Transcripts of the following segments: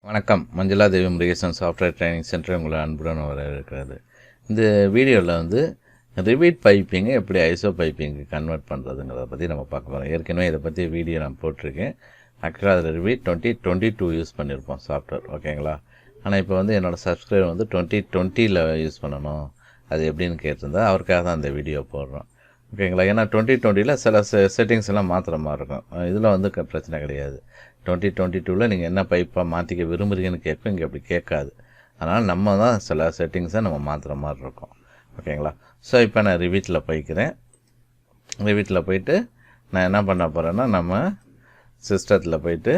வணக்கம். மஞ்சுளா தேவி Murugesan software training centre உங்களை அன்புடன் வரவேற்கிறது. இந்த வீடியோவில் வந்து ரிவிட் பைப்பிங்கை எப்படி ஐசோ பைப்பிங்கு கன்வெர்ட் பண்ணுறதுங்கிறத பற்றி நம்ம பார்க்க போகிறோம். ஏற்கனவே இதை பற்றி வீடியோ நான் போட்டிருக்கேன். ஆக்சுவலாக அதில் ரிவிட் 2022 யூஸ் பண்ணியிருப்போம் சாஃப்ட்வேர், ஓகேங்களா. ஆனால் இப்போ வந்து என்னோடய சப்ஸ்கிரைபர் வந்து 2020 யூஸ் பண்ணணும், அது எப்படின்னு கேட்டிருந்தா அவருக்காக தான் அந்த வீடியோ போடுறோம், ஓகேங்களா. ஏன்னா 2020 சில செட்டிங்ஸ் எல்லாம் மாற்றுற மாதிரி இருக்கும். இதில் வந்து பிரச்சனை கிடையாது. 2022 நீங்கள் என்ன பைப்பாக மாற்றிக்க விரும்புகிறீங்கன்னு கேட்கும், இங்கே அப்படி கேட்காது. அதனால் நம்ம தான் சில செட்டிங்ஸை நம்ம மாற்றுற மாதிரி இருக்கும், ஓகேங்களா. ஸோ இப்போ நான் ரிவிட்டில் போய்க்கிறேன். ரிவிட்டில் போயிட்டு நான் என்ன பண்ண போகிறேன்னா, நம்ம சிஸ்டத்தில் போயிட்டு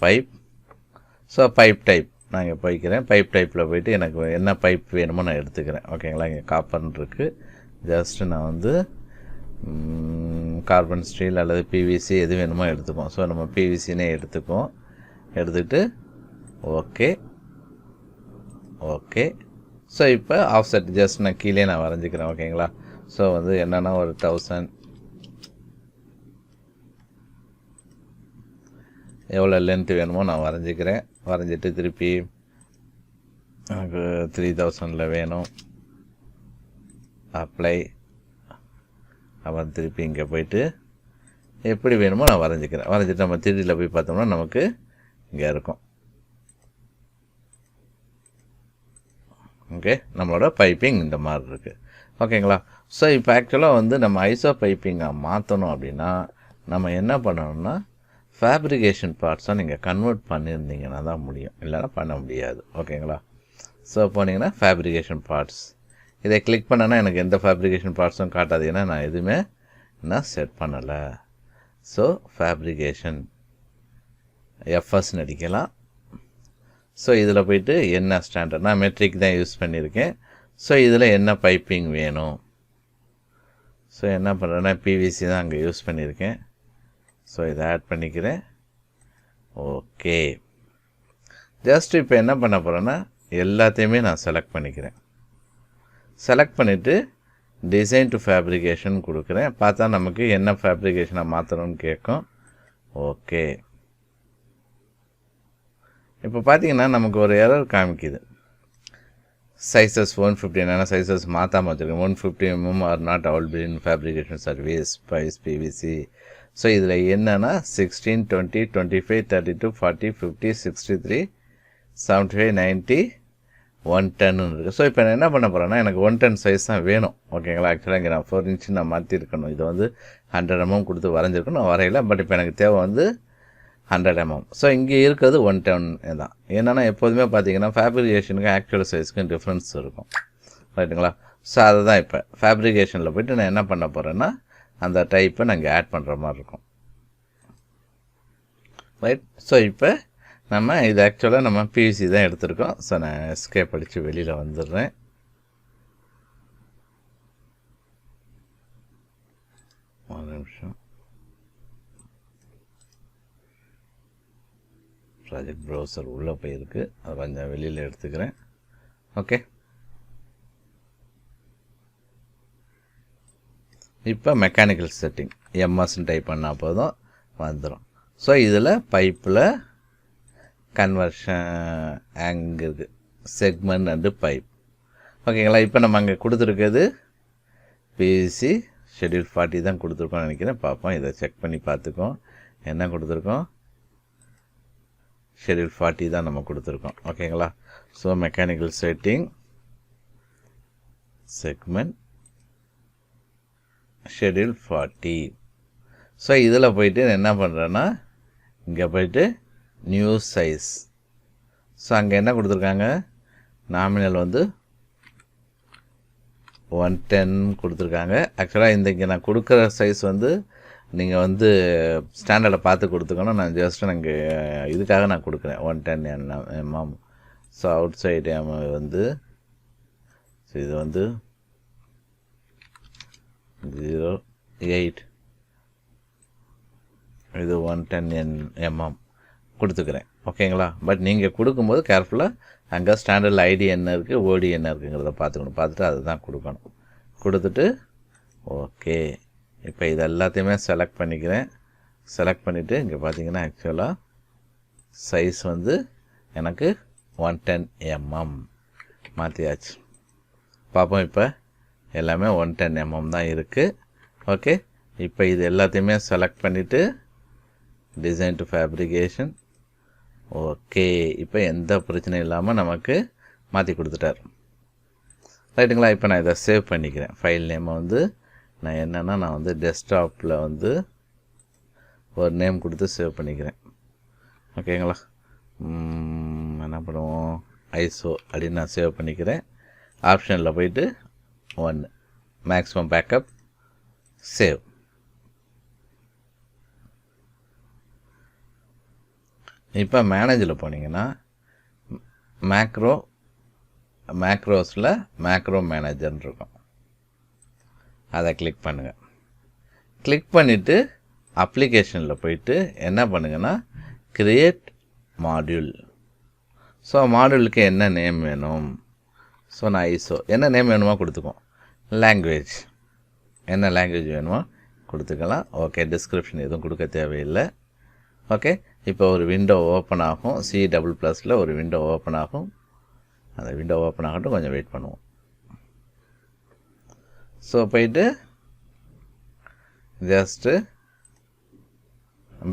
பைப், ஸோ பைப் டைப் நான் இங்கே போய்க்கிறேன். பைப் டைப்பில் போயிட்டு எனக்கு என்ன பைப் வேணுமோ நான் எடுத்துக்கிறேன், ஓகேங்களா. இங்கே காப்பர்னு இருக்குது. ஜஸ்ட்டு நான் வந்து கார்பன் ஸ்டீல் அல்லது பிவிசி எது வேணுமோ எடுத்துப்போம். ஸோ நம்ம பிவிசினே எடுத்துக்குவோம். எடுத்துக்கிட்டு ஓகே ஓகே. ஸோ இப்போ ஆஃப்செட் ஜஸ்ட் நான் கீழே நான் வரைஞ்சிக்கிறேன், ஓகேங்களா. ஸோ வந்து என்னென்னா ஒரு 1000 எவ்வளோ லென்த்து வேணுமோ நான் வரைஞ்சிக்கிறேன். வரைஞ்சிட்டு திருப்பி எனக்கு 3000 வேணும், அப்ளை. அப்புறம் திருப்பி இங்கே போயிட்டு எப்படி வேணுமோ நான் வரைஞ்சிக்கிறேன். வரைஞ்சிட்டு நம்ம 3Dயில் போய் பார்த்தோம்னா நமக்கு இங்கே இருக்கும், ஓகே. நம்மளோட பைப்பிங் இந்த மாதிரி இருக்குது, ஓகேங்களா. ஸோ இப்போ ஆக்சுவலாக வந்து நம்ம ஐசோ பைப்பிங்கை மாற்றணும் அப்படின்னா நம்ம என்ன பண்ணணும்னா, ஃபேப்ரிகேஷன் பார்ட்ஸாக நீங்கள் கன்வெர்ட் பண்ணியிருந்தீங்கன்னா தான் முடியும், இல்லைன்னா பண்ண முடியாது, ஓகேங்களா. ஸோ போனீங்கன்னா ஃபேப்ரிகேஷன் பார்ட்ஸ், இதை கிளிக் பண்ணனா எனக்கு எந்த ஃபேப்ரிகேஷன் பார்ட்ஸும் காட்டாது, ஏன்னா நான் எதுவுமே நான் செட் பண்ணலை. ஸோ ஃபேப்ரிகேஷன் எஃப்எஸ்ன்னு அடிக்கலாம். ஸோ இதில் போயிட்டு என்ன ஸ்டாண்டர்ட், நான் மெட்ரிக் தான் யூஸ் பண்ணியிருக்கேன். ஸோ இதில் என்ன பைப்பிங் வேணும், ஸோ என்ன பண்ணுறேன்னா பிவிசி தான் அங்கே யூஸ் பண்ணியிருக்கேன். ஸோ இதை ஆட் பண்ணிக்கிறேன், ஓகே. ஜஸ்ட் இப்போ என்ன பண்ண போகிறேன்னா எல்லாத்தையுமே நான் செலக்ட் பண்ணிக்கிறேன். செலக்ட் பண்ணிவிட்டு டிசைன் டு ஃபேப்ரிகேஷன் கொடுக்குறேன். பார்த்தா நமக்கு என்ன ஃபேப்ரிகேஷனை மாற்றணும்னு கேட்கும், ஓகே. இப்போ பார்த்தீங்கன்னா நமக்கு ஒரு எரர் காமிக்குது. சைஸஸ் 150, என்னென்னா சைஸஸ் மாற்றாமல் வச்சுருக்கேன். 150 mm are not available in fabrication service pipes PVC. So இதில் என்னென்னா 16, 20, 25, 32, 40, 50, 63, 75, 90, 110 இருக்குது. ஸோ இப்போ நான் என்ன பண்ண போகிறேன்னா, எனக்கு 110 சைஸ் தான் வேணும், ஓகேங்களா. ஆக்சுவலாக இங்கே நான் 4 inch நான் மாற்றிருக்கணும். இதை வந்து 100 mm கொடுத்து வரைஞ்சிருக்கணும், நான் வரையில. பட் இப்போ எனக்கு தேவை வந்து 100 mm. ஸோ இங்கே இருக்கிறது 110 தான். என்னென்னா எப்போதுமே பார்த்தீங்கன்னா ஃபேப்ரிகேஷனுக்கு ஆக்சுவல் சைஸுக்கும் டிஃப்ரென்ஸ் இருக்கும், ரைட்டுங்களா. ஸோ அதை தான் இப்போ ஃபேப்ரிகேஷனில் போய்ட்டு நான் என்ன பண்ண போகிறேன்னா அந்த டைப்பை நான் இங்கே ஆட் பண்ணுற மாதிரி இருக்கும், ரைட். ஸோ இப்போ நம்ம இது ஆக்சுவலாக நம்ம பிவிசி தான் எடுத்திருக்கோம். ஸோ நான் எஸ்கேப் அடித்து வெளியில் வந்துடுறேன். ஒரு நிமிஷம், ப்ராஜெக்ட் ப்ரௌசர் உள்ளே போயிருக்கு, அதை கொஞ்சம் வெளியில் எடுத்துக்கிறேன், ஓகே. இப்போ மெக்கானிக்கல் செட்டிங் எம்எஸ்ன்னு டைப் பண்ணால் போதும், வந்துடும். ஸோ இதில் பைப்பில் கன்வர்ஷன் ஆங்கிள் இருக்குது, செக்மெண்ட் அண்டு பைப், ஓகேங்களா. இப்போ நம்ம அங்கே கொடுத்துருக்கிறது பிசி ஷெட்யூல் 40 தான் கொடுத்துருக்கோம்னு நினைக்கிறேன். பார்ப்போம், இதை செக் பண்ணி பார்த்துக்கோம். என்ன கொடுத்துருக்கோம், ஷெட்யூல் 40 தான் நம்ம கொடுத்துருக்கோம், ஓகேங்களா. So mechanical setting segment schedule 40. So இதில் போயிட்டு என்ன பண்ணுறேன்னா இங்கே போயிட்டு நியூ சைஸ். ஸோ அங்கே என்ன கொடுத்துருக்காங்க, நாமினல் வந்து 110 கொடுத்துருக்காங்க. ஆக்சுவலாக இங்கே நான் கொடுக்குற சைஸ் வந்து நீங்கள் வந்து ஸ்டாண்டர்டை பார்த்து கொடுத்துக்கணும். நான் ஜஸ்ட்டு எனக்கு இதுக்காக நான் கொடுக்குறேன் 110 mm. ஸோ அவுட் சைடு வந்து ஸோ இது வந்து 0.8, இது 110 mm கொடுத்துக்கிறேன், ஓகேங்களா. பட் நீங்கள் கொடுக்கும்போது கேர்ஃபுல்லாக அங்கே ஸ்டாண்டர்டில் ஐடி என்ன இருக்குது, ஓடி என்ன இருக்குங்கிறத பார்த்துக்கணும். பார்த்துட்டு அதை தான் கொடுக்கணும். கொடுத்துட்டு ஓகே. இப்போ இது எல்லாத்தையுமே செலக்ட் பண்ணிக்கிறேன். செலக்ட் பண்ணிவிட்டு இங்கே பார்த்தீங்கன்னா ஆக்சுவலாக சைஸ் வந்து எனக்கு 110 mm மாற்றியாச்சு. பார்ப்போம். இப்போ எல்லாமே 110 mm தான் இருக்குது. ஓகே, இப்போ இது எல்லாத்தையுமே செலக்ட் பண்ணிவிட்டு டிசைன் டு ஃபேப்ரிகேஷன். ஓகே, இப்போ எந்த பிரச்சனையும் இல்லாமல் நமக்கு மாற்றி கொடுத்துட்டார். ரைட்டுங்களா? இப்போ நான் இதை சேவ் பண்ணிக்கிறேன். ஃபைல் நேமை வந்து நான் என்னென்னா நான் வந்து டெஸ்க்டாப்பில் வந்து ஒரு நேம் கொடுத்து சேவ் பண்ணிக்கிறேன். ஓகேங்களா? என்ன பண்ணுவோம், ஐசோ அப்படின்னு நான் சேவ் பண்ணிக்கிறேன். ஆப்ஷனில் போயிட்டு 1 மேக்ஸிமம் பேக்கப் சேவ். இப்போ மேனேஜரில் போனீங்கன்னா மேக்ரோஸில் மேக்ரோ மேனேஜர்னு இருக்கும். அதை கிளிக் பண்ணுங்கள். கிளிக் பண்ணிவிட்டு அப்ளிகேஷனில் போயிட்டு என்ன பண்ணுங்கன்னா கிரியேட் மாடியூல். ஸோ மாடியூலுக்கு என்ன நேம் வேணும்? ஸோ நான் ஐசோ என்ன நேம் வேணுமோ கொடுத்துக்குவோம். லாங்குவேஜ் என்ன லாங்குவேஜ் வேணுமோ கொடுத்துக்கலாம். ஓகே, டிஸ்கிரிப்ஷன் எதுவும் கொடுக்க தேவையில்லை. ஓகே, இப்போ ஒரு விண்டோ ஓப்பன் ஆகும். C++ல் ஒரு விண்டோ ஓப்பன் ஆகும். அந்த விண்டோ ஓப்பன் ஆகட்டும், கொஞ்சம் வெயிட் பண்ணுவோம். ஸோ போயிட்டு ஜஸ்ட்டு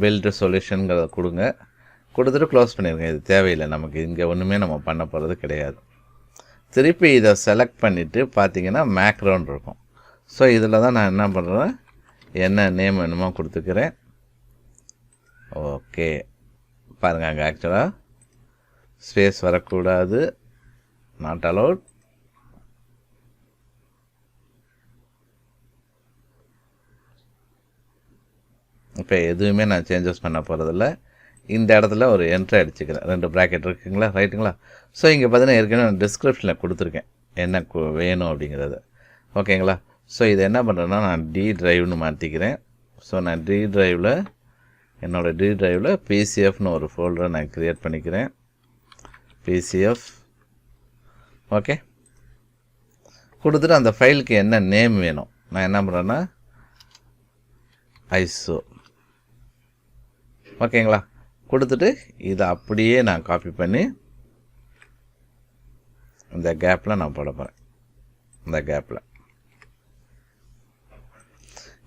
பில்டு சொல்யூஷனுங்கிறத கொடுங்க. கொடுத்துட்டு க்ளோஸ் பண்ணிடுங்க. இது தேவையில்லை நமக்கு, இங்கே ஒன்றுமே நம்ம பண்ண போகிறது கிடையாது. திருப்பி இதை செலக்ட் பண்ணிவிட்டு பார்த்தீங்கன்னா மேக்ரோன்னு இருக்கும். ஸோ இதில் தான் நான் என்ன பண்ணுறேன், என்ன நேம் வேணுமோ கொடுத்துக்கிறேன். ஓகே, பாருங்கள், அங்கே ஆக்சுவலாக ஸ்பேஸ் வரக்கூடாது, நாட் அலோட். இப்போ எதுவுமே நான் சேஞ்சஸ் பண்ண போகிறதில்ல. இந்த இடத்துல ஒரு என்ட்ரி அடிச்சுக்கிறேன். 2 ப்ராக்கெட் இருக்குங்களா, ரைட்டுங்களா? ஸோ இங்கே பார்த்தீங்கன்னா ஏற்கனவே நான் டிஸ்கிரிப்ஷனில் கொடுத்துருக்கேன் என்ன வேணும் அப்படிங்கிறது. ஓகேங்களா? ஸோ இதை என்ன பண்ணுறேன்னா நான் டி ட்ரைவ்னு மாற்றிக்கிறேன். ஸோ நான் டி ட்ரைவில் என்னோடய டி ட்ரைவில் PCFனு ஒரு ஃபோல்டரை நான் க்ரியேட் பண்ணிக்கிறேன். PCF. ஓகே, கொடுத்துட்டு அந்த ஃபைலுக்கு என்ன நேம் வேணும் நான் என்ன பண்ணுறேன்னா ஐசோ. ஓகேங்களா? கொடுத்துட்டு இதை அப்படியே நான் காப்பி பண்ணி இந்த கேப்பில் நான் போட போகிறேன். இந்த கேப்பில்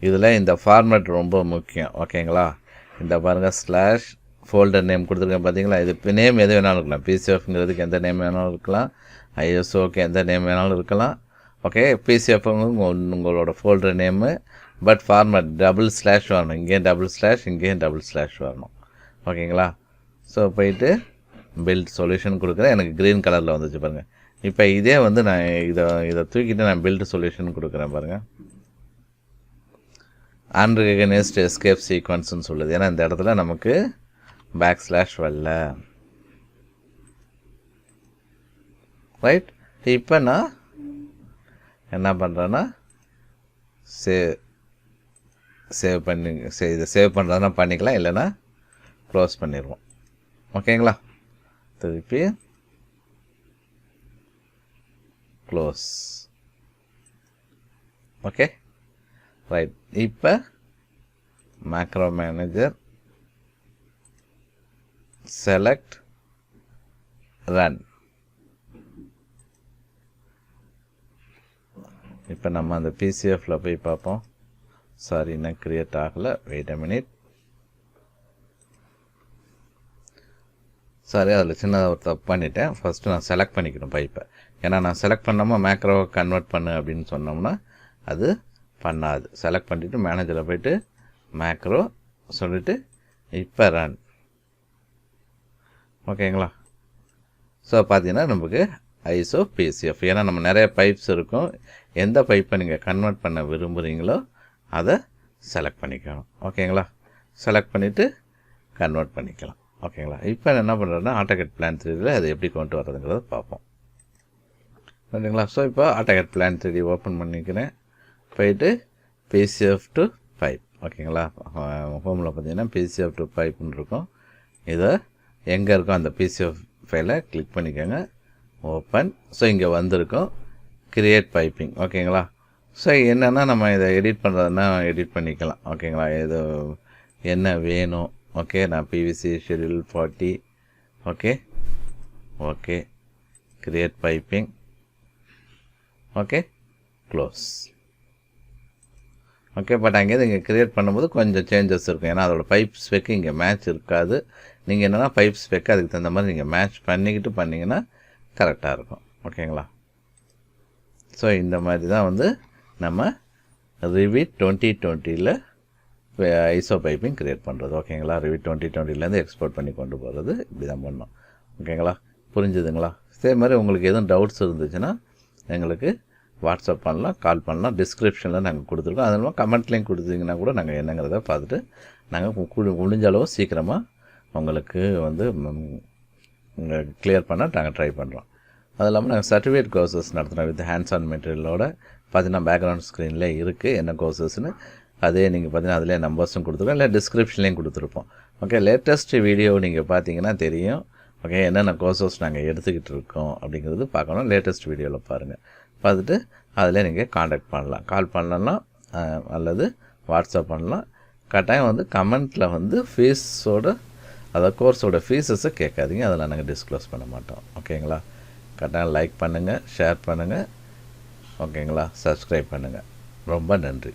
இதில் இந்த ஃபார்மேட் ரொம்ப முக்கியம். ஓகேங்களா? இந்த பாருங்கள், ஸ்லாஷ் ஃபோல்டர் நேம் கொடுத்துருக்கேன் பார்த்தீங்களா? இது நேம் எது வேணாலும் இருக்கலாம். PCFங்கிறதுக்கு எந்த நேம் வேணாலும் இருக்கலாம். ISOக்கு எந்த நேம் வேணாலும் இருக்கலாம். ஓகே, PCF உங்களோட ஃபோல்டர் நேமு, பட் ஃபார்மேட் // வரணும். இங்கேயும் // இங்கேயும் // வரணும். ஓகேங்களா? ஸோ போயிட்டு பில்ட் சொல்யூஷன் கொடுக்குறேன். எனக்கு க்ரீன் கலரில் வந்துச்சு பாருங்கள். இப்போ இதே வந்து நான் இதை தூக்கிட்டு நான் பில்ட் சொல்யூஷன் கொடுக்குறேன் பாருங்கள். அன்ரெகனைஸ்ட் எஸ்கேப் சீக்வன்ஸ்னு சொல்லுது. ஏன்னா இந்த இடத்துல நமக்கு / வரல. ரைட், இப்போ நான் என்ன பண்ணுறேன்னா சேவ் பண்ணி இதை சேவ் பண்ணுறதுனா பண்ணிக்கலாம், இல்லைன்னா க்ளோஸ் பண்ணிடுவோம். ஓகேங்களா? திருப்பி க்ளோஸ். Okay, right. இப்போ மேக்ரோ மேனேஜர் செலக்ட் ரன். இப்போ நம்ம அந்த PCFல போய் பார்ப்போம். சாரி, இன்னும் க்ரியேட் ஆகலை. Wait a minute. சாரி, அதில் சின்னதாக ஒரு தப்பு பண்ணிட்டேன். ஃபஸ்ட்டு நான் செலக்ட் பண்ணிக்கணும் பைப்பை. ஏன்னா நான் செலக்ட் பண்ணாமல் மேக்ரோவை கன்வெர்ட் பண்ணு அப்படின்னு சொன்னோம்னா அது பண்ணாது. செலக்ட் பண்ணிவிட்டு மேனேஜரில் போய்ட்டு மேக்ரோ சொல்லிவிட்டு இப்போ ரன். ஓகேங்களா? ஸோ பார்த்தீங்கன்னா நமக்கு ஐசோ PCF. ஏன்னா நம்ம நிறைய பைப்ஸ் இருக்கும். எந்த பைப்பை நீங்கள் கன்வெர்ட் பண்ண விரும்புகிறீங்களோ அதை செலக்ட் பண்ணிக்கணும். ஓகேங்களா? செலக்ட் பண்ணிவிட்டு கன்வெர்ட் பண்ணிக்கலாம். ஓகேங்களா? இப்போ என்ன பண்ணுறேன்னா AutoCAD Plan 3D அதை எப்படி கொண்டு வரதுங்கிறத பார்ப்போம். ஓகேங்களா? ஸோ இப்போ AutoCAD Plan 3D ஓப்பன் பண்ணிக்கிறேன். போயிட்டு PCF to pipe. ஓகேங்களா? ஹோமில் பார்த்தீங்கன்னா PCF to pipeன்னு இருக்கும். இதை எங்கே இருக்கும் அந்த PCF ஃபைலை கிளிக் பண்ணிக்கோங்க. ஓப்பன். ஸோ இங்கே வந்திருக்கும் கிரியேட் பைப்பிங். ஓகேங்களா? ஸோ என்னென்னா நம்ம இதை எடிட் பண்ணுறதுனா எடிட் பண்ணிக்கலாம். ஓகேங்களா? இது என்ன வேணும் ஓகே, நான் PVC schedule 40. Okay okay, create piping. Okay, close. Okay, but அங்கேருந்து இங்கே க்ரியேட் பண்ணும்போது கொஞ்சம் சேஞ்சஸ் இருக்கும். ஏன்னா அதோட பைப் ஸ்பெக்கு இங்கே மேட்ச் இருக்காது. நீங்கள் என்னென்னா பைப் ஸ்பெக்கு அதுக்கு தகுந்த மாதிரி நீங்கள் மேட்ச் பண்ணிக்கிட்டு பண்ணிங்கன்னா கரெக்டாக இருக்கும். ஓகேங்களா? ஸோ இந்த மாதிரி தான் வந்து நம்ம Revit 2020 ஐசோ பைப்பிங் க்ரியேட் பண்ணுறது. ஓகேங்களா? Revit 2020 எக்ஸ்போர்ட் பண்ணி கொண்டு போகிறது இப்படி தான் பண்ணோம். ஓகேங்களா? புரிஞ்சுதுங்களா? இதே மாதிரி உங்களுக்கு எதுவும் டவுட்ஸ் இருந்துச்சுன்னா எங்களுக்கு வாட்ஸ்அப் பண்ணலாம், கால் பண்ணலாம். டிஸ்கிரிப்ஷனில் நாங்கள் கொடுத்துருக்கோம். அது இல்லாமல் கமெண்ட்லேயும் கொடுத்தீங்கன்னா கூட நாங்கள் என்னங்கிறத பார்த்துட்டு நாங்கள் முடிஞ்ச அளவு சீக்கிரமாக உங்களுக்கு வந்து கிளியர் பண்ண நாங்கள் ட்ரை பண்ணுறோம். அது இல்லாமல் நாங்கள் சர்டிஃபிகேட் கோர்சஸ் நடத்துகிறோம் வித் ஹேண்ட்ஸ் ஆன் மெட்டீரியலோட. பார்த்தீங்கன்னா பேக்ரவுண்ட் ஸ்க்ரீனில் இருக்குது என்ன கோர்சஸ்ன்னு. அதே நீங்கள் பார்த்தீங்கன்னா அதிலே நம்பர்ஸும் கொடுத்துருக்கோம், இல்லை டிஸ்கிரிப்ஷன்லேயும் கொடுத்துருப்போம். ஓகே, லேட்டஸ்ட் வீடியோ நீங்கள் பார்த்தீங்கன்னா தெரியும். ஓகே, என்னென்ன கோர்சஸ் நாங்கள் எடுத்துக்கிட்டு இருக்கோம் அப்படிங்கிறது பார்க்கணும். லேட்டஸ்ட் வீடியோவில் பாருங்கள். பார்த்துட்டு அதில் நீங்கள் காண்டாக்ட் பண்ணலாம். கால் பண்ணலாம் அல்லது வாட்ஸ்அப் பண்ணலாம். கட்டாயம் வந்து கமெண்ட்டில் வந்து ஃபீஸோட அதாவது கோர்ஸோட ஃபீஸஸை கேட்காதீங்க. அதெல்லாம் நாங்கள் டிஸ்க்ளோஸ் பண்ண மாட்டோம். ஓகேங்களா? கட்டாயம் லைக் பண்ணுங்கள், ஷேர் பண்ணுங்கள். ஓகேங்களா? சப்ஸ்கிரைப் பண்ணுங்கள். ரொம்ப நன்றி.